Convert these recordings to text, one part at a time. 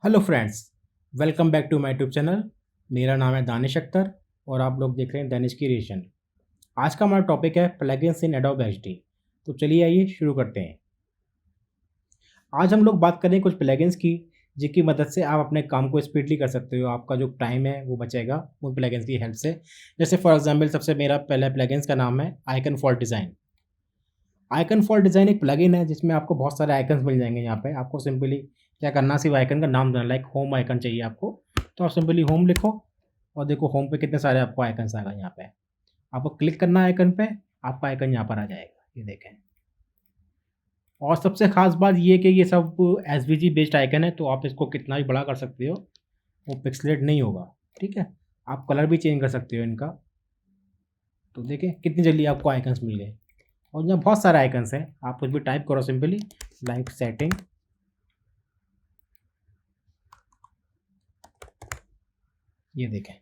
Hello friends, welcome back to my YouTube channel. मेरा नाम है दानिश अख्तर और आप लोग देख रहे हैं दानिश क्रिएशन। आज का हमारा टॉपिक है प्लगइन्स इन एडोब एचडी। तो चलिए आइए शुरू करते हैं। आज हम लोग बात करें कुछ प्लगइन्स की जिनकी मदद से आप अपने काम को स्पीडली कर सकते हो। आपका जो टाइम है वो बचेगा उन प्लगइन्स की हेल्प से। जैसे फॉर एग्जांपल सबसे मेरा पहला प्लगइन्स का नाम है icon for design. Icon for design एक प्लगइन है जिसमें आपको बहुत सारे आइकन्स मिल जाएंगे। यहाँ पे आपको सिंपली क्या करना, सिर्फ आइकन का नाम देना। लाइक होम आइकन चाहिए आपको, तो आप सिंपली होम लिखो और देखो होम पे कितने सारे आपको आइकन्स आ गए। यहाँ पे आपको क्लिक करना है आइकन पे, आपका आइकन यहाँ पर आ जाएगा, ये देखें। और सबसे खास बात ये कि ये सब एसवीजी बेस्ड आइकन है, तो आप इसको कितना भी बड़ा कर सकते हो, वो पिक्सलेट नहीं होगा। ठीक है, आप कलर भी चेंज कर सकते हो इनका। तो देखें कितनी जल्दी आपको आइकन्स मिल गए। और यहाँ बहुत सारे आइकन्स हैं, आप कुछ भी टाइप करो सिंपली, लाइक सेटिंग, ये देखें।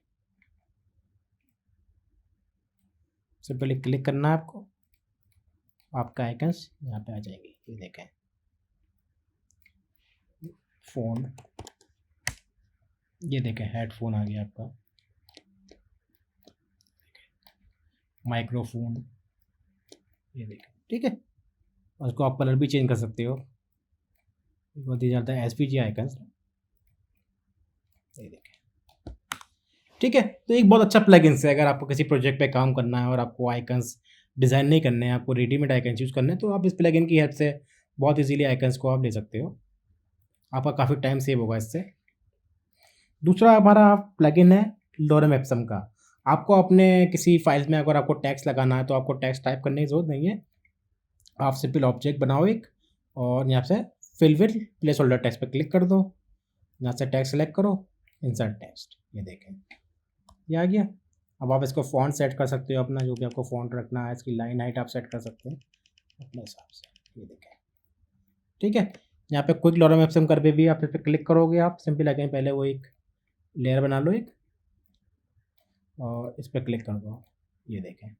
सिंपली क्लिक करना है आपको, आपका आइकन्स यहाँ पे आ जाएंगे, ये देखें। फ़ोन, ये देखें हेडफोन आ गया आपका, माइक्रोफोन, ये देखें। ठीक है, और उसको आप कलर भी चेंज कर सकते हो। बहुत ही ज़्यादा एसपीजी आइकन्स, ये देखें। ठीक है, तो एक बहुत अच्छा प्लगइन्स है अगर आपको किसी प्रोजेक्ट पे काम करना है और आपको आइकन्स डिज़ाइन नहीं करने हैं, आपको रेडीमेड आइकन्स यूज़ करने हैं, तो आप इस प्लगइन की हेल्प से बहुत इजीली आइकन्स को आप ले सकते हो। आपका काफ़ी टाइम सेव होगा इससे। दूसरा हमारा प्लगइन है लोरेम एप्सम का। आपको अपने किसी फाइल्स में अगर आपको टैक्स लगाना है तो आपको टैक्स टाइप करने की ज़रूरत नहीं है। आप सिंपल ऑब्जेक्ट बनाओ एक और यहाँ से fill with placeholder text पे क्लिक कर दो। यहाँ से टैक्स सेलेक्ट करो, इंसर्ट टेक्स्ट, ये देखें ये आ गया। अब आप इसको फ़ॉन्ट सेट कर सकते हो अपना, जो भी आपको फ़ॉन्ट रखना है। इसकी लाइन हाइट आप सेट कर सकते हैं अपने हिसाब से, ये देखें। ठीक है, यहाँ पे क्विक लोरेम एप्सम कर भी आप इस पर क्लिक करोगे। आप सिंपल अगेन पहले वो एक लेयर बना लो एक और इस पर क्लिक कर दो, ये देखें।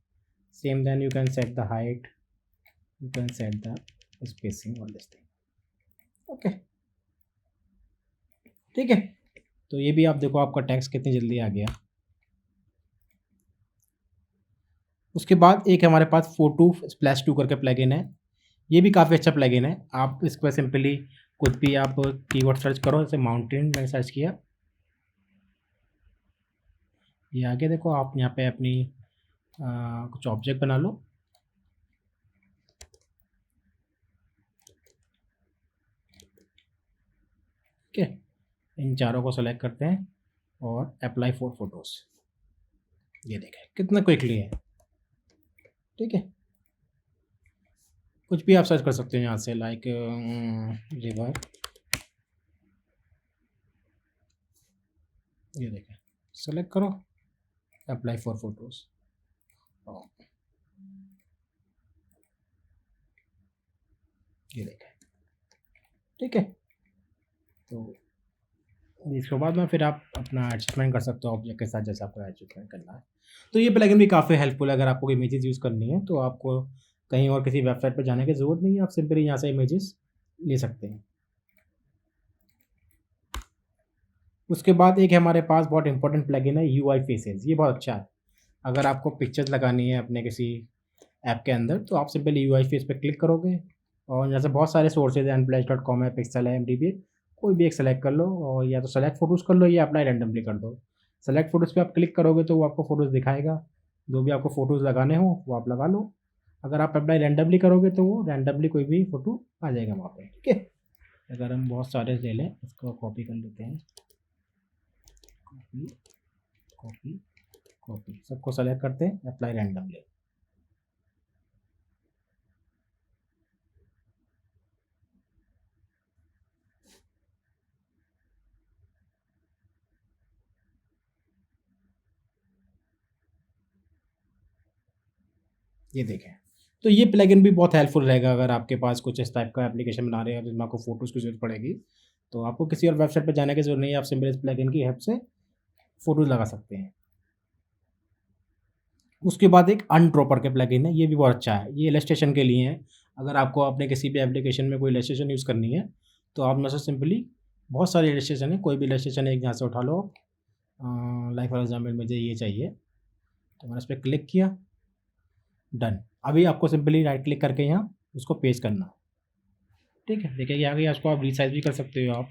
Same then you can set the height, you can set the spacing और दिस थिंग। ओके, ठीक है, तो ये भी आप देखो आपका टेक्स्ट कितनी जल्दी आ गया। उसके बाद एक हमारे पास फोटो स्प्लैश 2 करके प्लगइन है। ये भी काफ़ी अच्छा प्लगइन है। आप इस पर सिंपली कुछ भी आप कीवर्ड सर्च करो, जैसे माउंटेन मैंने सर्च किया, ये आगे देखो। आप यहाँ पे अपनी कुछ ऑब्जेक्ट बना लो। ठीक है, इन चारों को सेलेक्ट करते हैं और अप्लाई फॉर फोटोज़, ये देखें कितना क्विकली है। ठीक है, कुछ भी आप सर्च कर सकते हो यहाँ से, लाइक रिवर, ये देखें। सेलेक्ट करो, अप्लाई फॉर फोटोज़, ये देखें। ठीक है, तो इसके बाद में फिर आप अपना एडजस्टमेंट कर सकते हो ऑब्जेक्ट के साथ, जैसे आपको एडजस्टमेंट करना है। तो ये प्लगइन भी काफ़ी हेल्पफुल है। अगर आपको इमेजेस यूज़ करनी है तो आपको कहीं और किसी वेबसाइट पर जाने की ज़रूरत नहीं है, आप सिंपली यहाँ से इमेजेस ले सकते हैं। उसके बाद एक हमारे पास बहुत इंपॉर्टेंट प्लगइन है यूआई फेसेस। ये बहुत अच्छा है। अगर आपको पिक्चर्स लगानी है अपने किसी ऐप के अंदर, तो आप सिंपली यूआई फेस पे क्लिक करोगे और यहाँ से बहुत सारे सोर्सेज हैं, unpledge.com है, पिक्सल है, एमडीबी, कोई भी एक सेलेक्ट कर लो और या तो सेलेक्ट फोटोज़ कर लो या अप्लाई रैंडमली कर दो। सेलेक्ट फोटोज़ पे आप क्लिक करोगे तो वो आपको फ़ोटोज़ दिखाएगा। जो भी आपको फ़ोटोज़ लगाने हो वो आप लगा लो। अगर आप अप्लाई रैंडमली करोगे तो वो रैंडमली कोई भी फ़ोटो आ जाएगा वहाँ पे। ठीक है, अगर हम बहुत सारे ले लें, इसको कॉपी कर लेते हैं, कॉपी कॉपी कॉपी, सबको सेलेक्ट करते हैं, अप्लाई रैंडमली। ये देखें, तो ये प्लगइन भी बहुत हेल्पफुल रहेगा अगर आपके पास कुछ इस टाइप का एप्लीकेशन बना रहे हैं जिसमें आपको फ़ोटोज़ की ज़रूरत पड़ेगी। तो आपको किसी और वेबसाइट पे जाने की ज़रूरत नहीं है, आप सिंपल इस प्लगइन की हेल्प से फ़ोटोज़ लगा सकते हैं। उसके बाद एक अनड्रॉपर के प्लगइन है, ये भी बहुत अच्छा है। ये इलस्ट्रेशन के लिए है। अगर आपको अपने किसी भी एप्लीकेशन में कोई इलस्ट्रेशन यूज़ करनी है तो आप में से सिंपली बहुत सारे इलस्ट्रेशन है, कोई भी इलस्ट्रेशन एक यहाँ से उठा लो। लाइक फॉर एग्जाम्पल मुझे ये चाहिए, तो मैंने इस पर क्लिक किया, डन। अभी आपको सिंपली राइट क्लिक करके यहाँ उसको पेस्ट करना, ठीक है। देखिए ये आ गया, इसको आप रिसाइज भी कर सकते हो आप,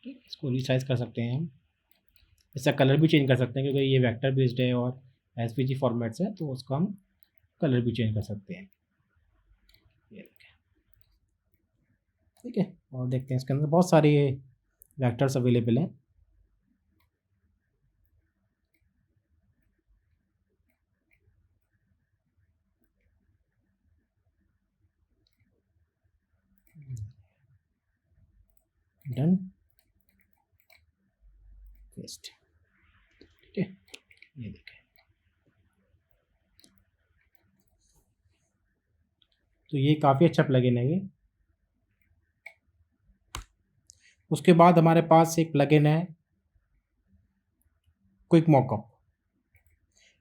ठीक है, इसको रिसाइज कर सकते हैं हम। इसका कलर भी चेंज कर सकते हैं, क्योंकि ये वेक्टर बेस्ड है और एसवीजी फॉर्मेट्स है, तो उसका हम कलर भी चेंज कर सकते हैं, ये देखें, ठीक है। और देखते हैं इसके अंदर बहुत सारे वेक्टर्स अवेलेबल हैं। डन, पेस्ट, ठीक है, ये देखें। तो ये काफ़ी अच्छा प्लगइन है ये। उसके बाद हमारे पास एक प्लगइन है क्विक मॉकअप।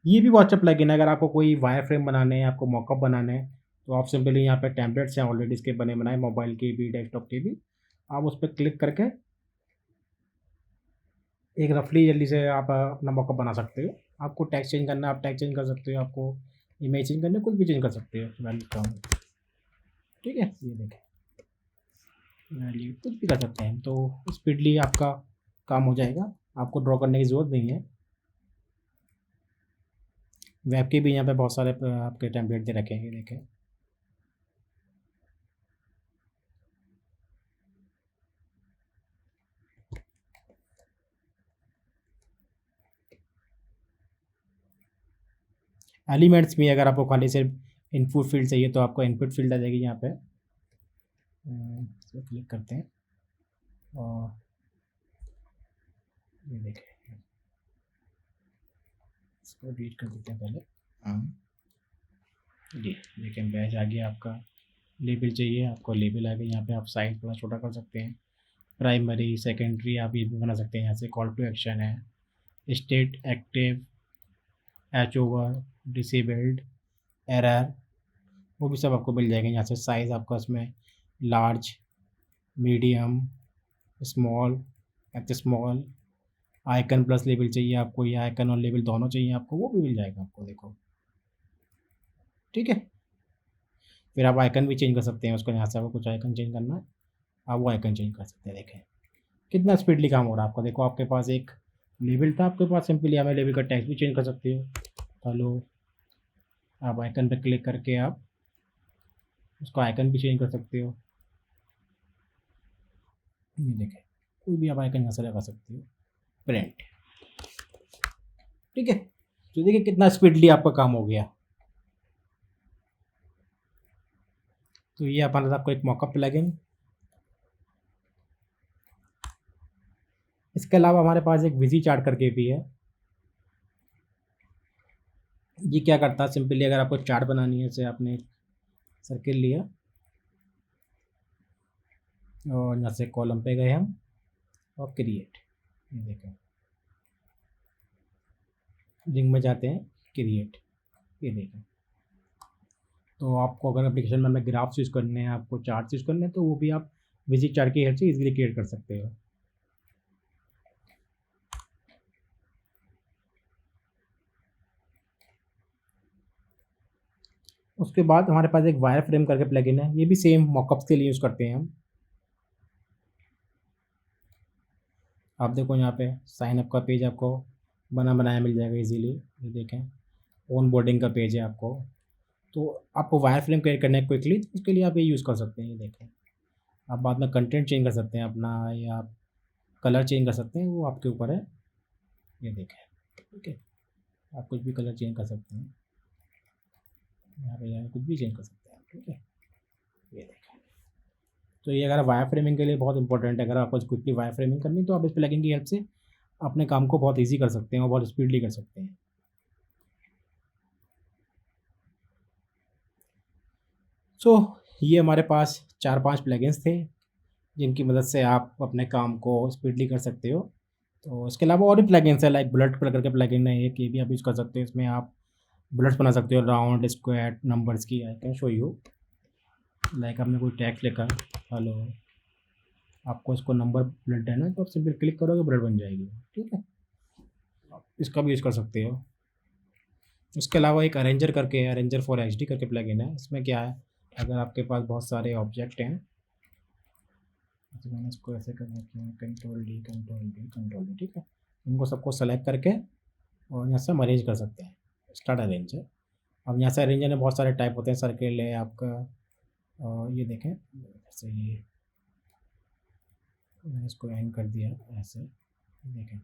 ये भी बहुत अच्छा प्लगइन है। अगर आपको कोई वायर फ्रेम बनाने हैं, आपको मॉकअप बनाने हैं, तो आप सिंपली यहाँ पे टेम्पलेट्स हैं ऑलरेडी इसके बने बनाए, मोबाइल के भी डेस्कटॉप के भी, आप उस पर क्लिक करके एक रफली जल्दी से आप अपना मॉकअप बना सकते हो। आपको टेक्स्ट चेंज करना है, आप टेक्स्ट चेंज कर सकते हो, आपको इमेज चेंज करना है, कुछ भी चेंज कर सकते हो वेलकम, ठीक है। ये देखें, वैल्यू कुछ भी कर सकते हैं, तो स्पीडली आपका काम हो जाएगा, आपको ड्रॉ करने की ज़रूरत नहीं है। वेब के भी यहाँ पे बहुत सारे आपके टेम्पलेट दे रखे हैं, देखें। एलिमेंट्स में अगर आपको खाली सिर्फ इनपुट फील्ड चाहिए, तो आपको इनपुट फील्ड आ जाएगी यहाँ पे, इस पर क्लिक करते हैं और ये देखें, इसको डिलीट कर देते हैं पहले। जी लेकिन बैच आ गया आपका। लेबल चाहिए आपको, लेबल आ गया, यहाँ पे आप साइज थोड़ा छोटा कर सकते हैं। प्राइमरी सेकेंडरी आप ये भी बना सकते हैं, यहाँ से कॉल टू एक्शन है, state, active, H over, disabled, error, वो भी सब आपको मिल जाएगा यहाँ से। साइज़ आपका उसमें large, medium, small, x small, icon plus label चाहिए आपको, या आइकन और लेबल दोनों चाहिए आपको, वो भी मिल जाएगा आपको, देखो, ठीक है। फिर आप आइकन भी चेंज कर सकते हैं उसको, यहाँ से आपको कुछ आइकन चेंज करना है, आप वो आइकन चेंज कर सकते हैं। देखें कितना स्पीडली काम हो रहा है आपका। देखो आपके पास एक लेबल था, आपके पास सिंपली हमें लेबल का टेक्स्ट भी चेंज कर सकते हो। हेलो, आप आइकन पर क्लिक करके आप उसका आइकन भी चेंज कर सकते हो। ये देखें, कोई भी आप आइकन यहाँ से लगा सकते हो, प्रिंट, ठीक है। तो देखिए कितना स्पीडली आपका काम हो गया। तो ये हमारा आपको एक मॉकअप प्लगइन। इसके अलावा हमारे पास एक विजी चार्ट करके भी है। ये क्या करता है, सिंपली अगर आपको चार्ट बनानी है, जैसे आपने सर्किल लिया और यहाँ से कॉलम पे गए हम और क्रिएट, ये देखें, लिंक में जाते हैं, क्रिएट, ये देखें। तो आपको अगर एप्लीकेशन में हमें ग्राफ्स यूज़ करने हैं, आपको चार्ट्स यूज़ करने हैं, तो वो भी आप विजिट चार्ट की हेल्प से इजीली क्रिएट कर सकते हो। उसके बाद हमारे पास एक वायर फ्रेम करके प्लगइन है, ये भी सेम मॉकअप्स के लिए यूज़ करते हैं हम। आप देखो यहाँ पे साइन अप का पेज आपको बना बनाया मिल जाएगा इजीली, ये देखें, ऑन बोर्डिंग का पेज है आपको। तो आपको वायर फ्रेम क्रिएट करना है क्विकली, उसके लिए आप ये यूज़ कर सकते हैं, ये देखें। आप बाद में कंटेंट चेंज कर सकते हैं अपना, या आप कलर चेंज कर सकते हैं, वो आपके ऊपर है, ये देखें, ठीक है। आप कुछ भी कलर चेंज कर सकते हैं, यहाँ पे कुछ भी चेंज कर सकते हैं, ठीक है, ये देखें। तो ये अगर वायर फ्रेमिंग के लिए बहुत इंपॉर्टेंट है। अगर आपको क्विकली वायर फ्रेमिंग करनी, तो आप इस प्लगइन की हेल्प से अपने काम को बहुत ईजी कर सकते हैं और बहुत स्पीडली कर सकते हैं। सो ये हमारे पास 4-5 प्लगइन्स थे, जिनकी मदद से आप अपने काम को स्पीडली कर सकते हो। तो इसके अलावा और भी प्लगइन्स है, लाइक बुलेट कलर के प्लगइन है एक, ये भी आप यूज़ कर सकते हो। इसमें आप बुलेट्स बना सकते हो, राउंड, स्क्वायर, नंबर्स की। I can show you, like आपने कोई टैक्स लिखा, हेलो, आपको इसको नंबर ब्लड देना है तो आप सिंपल क्लिक करोगे, ब्लड बन जाएगी, ठीक है। आप इसका भी यूज़ कर सकते हो। उसके अलावा एक अरेंजर करके है, अरेंजर फॉर एचडी करके प्लगइन है। इसमें क्या है, अगर आपके पास बहुत सारे ऑब्जेक्ट हैं, तो मैंने इसको ऐसे कर रखा है, control D control D control D, ठीक है। इनको सबको सेलेक्ट करके और यहाँ से हम अरेंज कर सकते हैं, स्टार्ट अरेंजर। अब यहाँ से अरेंजर में बहुत सारे टाइप होते हैं, सर्किल है आपका, और ये देखें जैसे ये मैंने इसको एंड कर दिया ऐसे, देखें,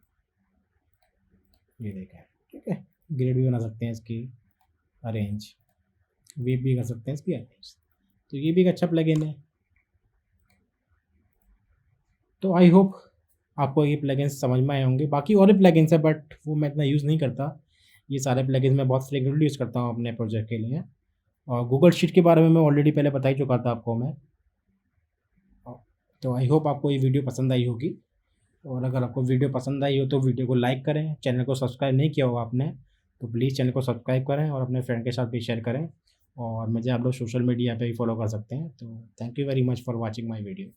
ये देखें, ठीक है। ग्रेड भी बना सकते हैं इसकी, अरेंज वेब भी कर सकते हैं इसकी अरेंज। तो ये भी एक अच्छा प्लगइन है। तो आई होप आपको ये प्लगइन्स समझ में आए होंगे। बाकी और भी प्लगइन्स है बट वो मैं इतना यूज़ नहीं करता। ये सारे प्लगइन्स मैं बहुत फ्रीक्वेंटली यूज़ करता हूँ अपने प्रोजेक्ट के लिए। और गूगल शीट के बारे में मैं ऑलरेडी पहले बता ही चुका था आपको मैं। तो आई होप आपको ये वीडियो पसंद आई होगी। और अगर आपको वीडियो पसंद आई हो तो वीडियो को लाइक करें। चैनल को सब्सक्राइब नहीं किया होगा आपने तो प्लीज़ चैनल को सब्सक्राइब करें और अपने फ्रेंड के साथ भी शेयर करें। और मुझे आप लोग सोशल मीडिया पे भी फॉलो कर सकते हैं। तो thank you very much for watching my video.